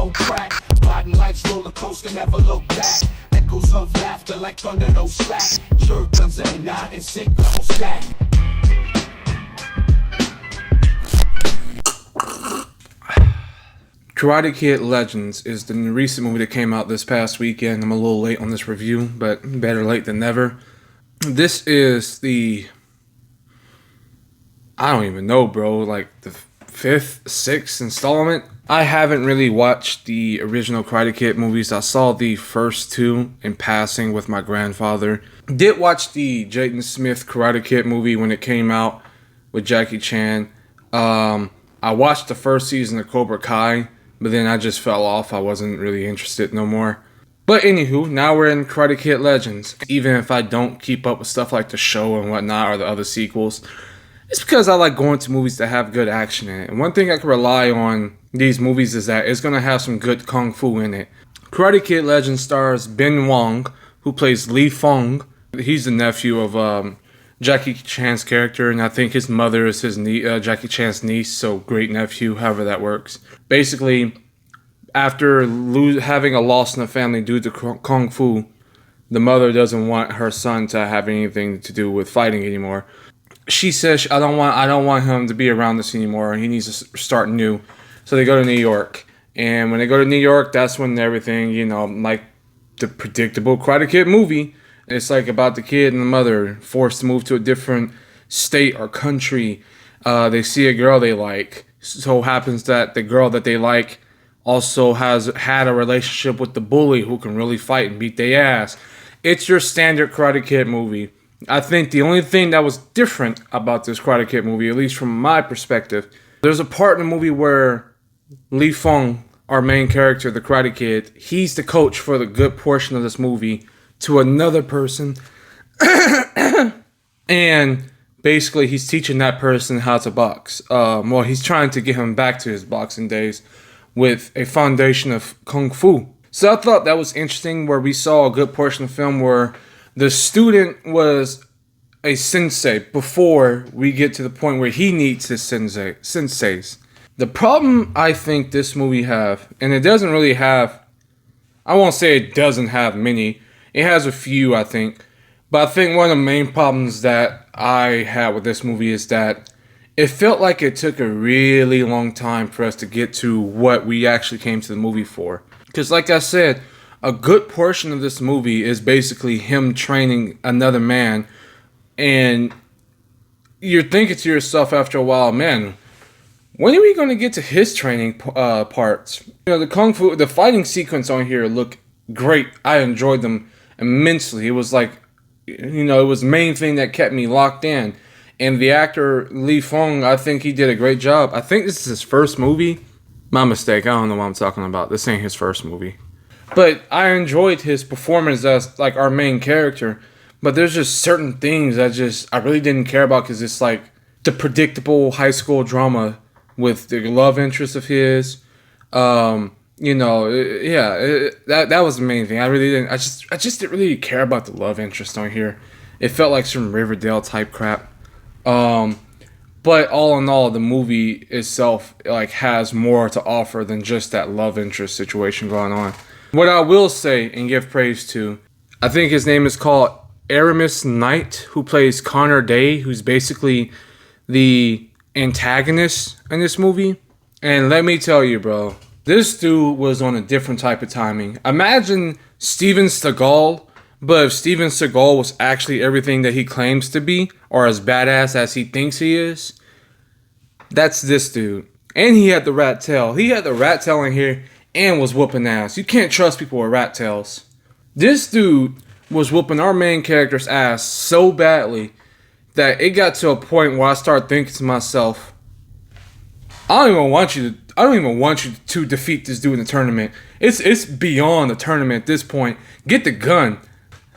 on crack. Riding life's roller coaster, never look back. Echoes of laughter like thunder, no slack. Shotguns and nine and sync, level stack. Karate Kid Legends is the recent movie that came out this past weekend. I'm a little late on this review, but better late than never. This is I don't even know, bro, like the fifth, sixth installment. I haven't really watched the original Karate Kid movies. I saw the first two in passing with my grandfather. Did watch the Jaden Smith Karate Kid movie when it came out with Jackie Chan. I watched the first season of Cobra Kai, but then I just fell off. I wasn't really interested no more. But anywho, now we're in Karate Kid Legends. Even if I don't keep up with stuff like the show and whatnot or the other sequels, it's because I like going to movies that have good action in it. And one thing I can rely on these movies is that it's going to have some good kung fu in it. Karate Kid Legends stars Ben Wong, who plays Li Fong. He's the nephew of Jackie Chan's character, and I think his mother is his Jackie Chan's niece, so great nephew, however that works. Basically, after having a loss in the family due to kung fu, the mother doesn't want her son to have anything to do with fighting anymore. She says, I don't want him to be around this anymore, and he needs to start new. So they go to New York, and when they go to New York, that's when everything, like the predictable Karate Kid movie, it's like about the kid and the mother forced to move to a different state or country. They see a girl they like. So happens that the girl that they like also has had a relationship with the bully who can really fight and beat their ass. It's your standard Karate Kid movie. I think the only thing that was different about this Karate Kid movie, at least from my perspective, there's a part in the movie where Li Fong, our main character, the Karate Kid, he's the coach for the good portion of this movie to another person. And basically he's teaching that person how to box. He's trying to get him back to his boxing days with a foundation of kung fu. So I thought that was interesting, where we saw a good portion of the film where the student was a sensei before we get to the point where he needs his senseis. The problem I think this movie have, and it doesn't really have, I won't say it doesn't have many, it has a few I think, but I think one of the main problems that I had with this movie is that it felt like it took a really long time for us to get to what we actually came to the movie for. Because like I said, a good portion of this movie is basically him training another man, and you're thinking to yourself after a while, man, when are we going to get to his training parts? The kung fu, the fighting sequence on here look great. I enjoyed them immensely. It was like, it was the main thing that kept me locked in. And the actor Li Fong, I think he did a great job. I think this is his first movie. My mistake. I don't know what I'm talking about. This ain't his first movie. But I enjoyed his performance as like our main character. But there's just certain things I really didn't care about, because it's like the predictable high school drama with the love interest of his. That was the main thing. I really didn't. I just didn't really care about the love interest on here. It felt like some Riverdale type crap. But all in all, the movie itself has more to offer than just that love interest situation going on. What I will say and give praise to, I think his name is called Aramis Knight, who plays Connor Day, who's basically the antagonist in this movie. And let me tell you, bro, this dude was on a different type of timing. Imagine Steven Seagal, but if Steven Seagal was actually everything that he claims to be, or as badass as he thinks he is, that's this dude. And he had the rat tail. He had the rat tail in here and was whooping ass. You can't trust people with rat tails. This dude was whooping our main character's ass so badly that it got to a point where I started thinking to myself, I don't even want you to defeat this dude in the tournament. It's beyond the tournament at this point. Get the gun.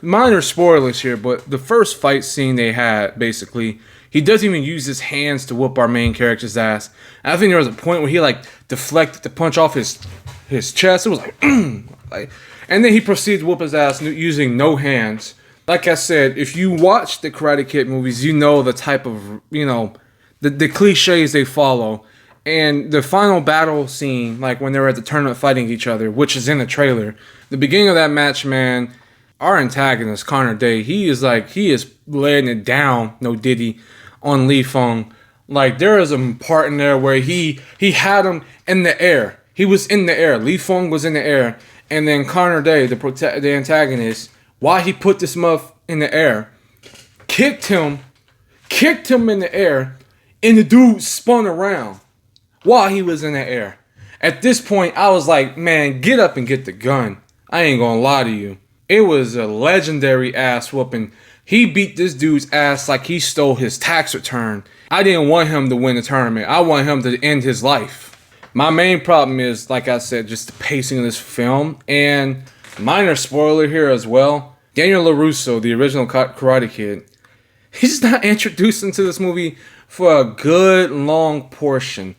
Minor spoilers here, but the first fight scene they had, basically, he doesn't even use his hands to whoop our main character's ass. And I think there was a point where he deflected the punch off his chest. It was and then he proceeded to whoop his ass using no hands. Like I said, if you watch the Karate Kid movies, you know the type of, the cliches they follow. And the final battle scene, like when they were at the tournament fighting each other, which is in the trailer, the beginning of that match, man, our antagonist, Connor Day, he is laying it down, no Diddy, on Li Feng. Like, there is a part in there where he had him in the air. He was in the air. Li Feng was in the air. And then Connor Day, the antagonist, while he put this muff in the air, kicked him in the air, and the dude spun around while he was in the air. At this point, I was like, man, get up and get the gun. I ain't gonna lie to you. It was a legendary ass whooping. He beat this dude's ass like he stole his tax return. I didn't want him to win the tournament. I want him to end his life. My main problem is, like I said, just the pacing of this film. And minor spoiler here as well. Daniel LaRusso, the original Karate Kid, he's not introduced into this movie for a good long portion.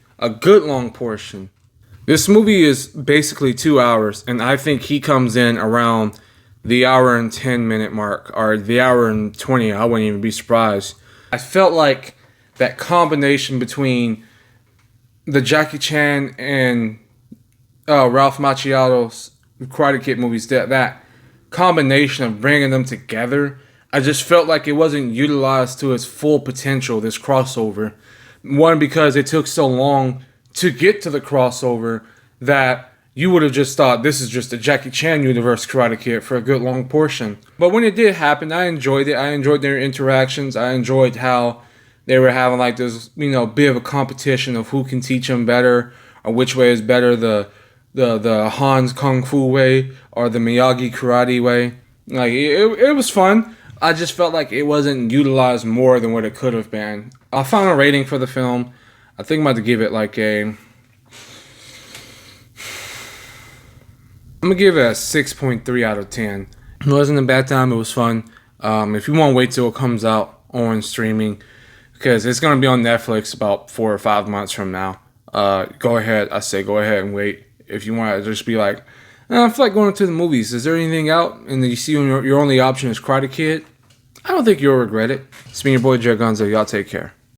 This movie is basically 2 hours, and I think he comes in around the hour and 10 minute mark, or the hour and 20. I wouldn't even be surprised. I felt like that combination between the Jackie Chan and Ralph Macchio's Karate Kid movies, that combination of bringing them together, I just felt like it wasn't utilized to its full potential, this crossover. One, because it took so long to get to the crossover that you would have just thought this is just a Jackie Chan universe Karate Kid for a good long portion. But when it did happen, I enjoyed it. I enjoyed their interactions. I enjoyed how they were having like this, bit of a competition of who can teach them better, or which way is better, the Han's Kung Fu way or the Miyagi Karate way. Like, it was fun. I just felt like it wasn't utilized more than what it could have been. I found a rating for the film. I think I'm about to give it like I'm gonna give it a 6.3 out of 10. It wasn't a bad time. It was fun. If you want to wait till it comes out on streaming, because it's gonna be on Netflix about 4 or 5 months from now, go ahead. I say go ahead and wait. If you want to just be like, I feel like going to the movies. Is there anything out? And then you see when your only option is Karate Kid. I don't think you'll regret it. It's been your boy Jay Gunza. Y'all take care.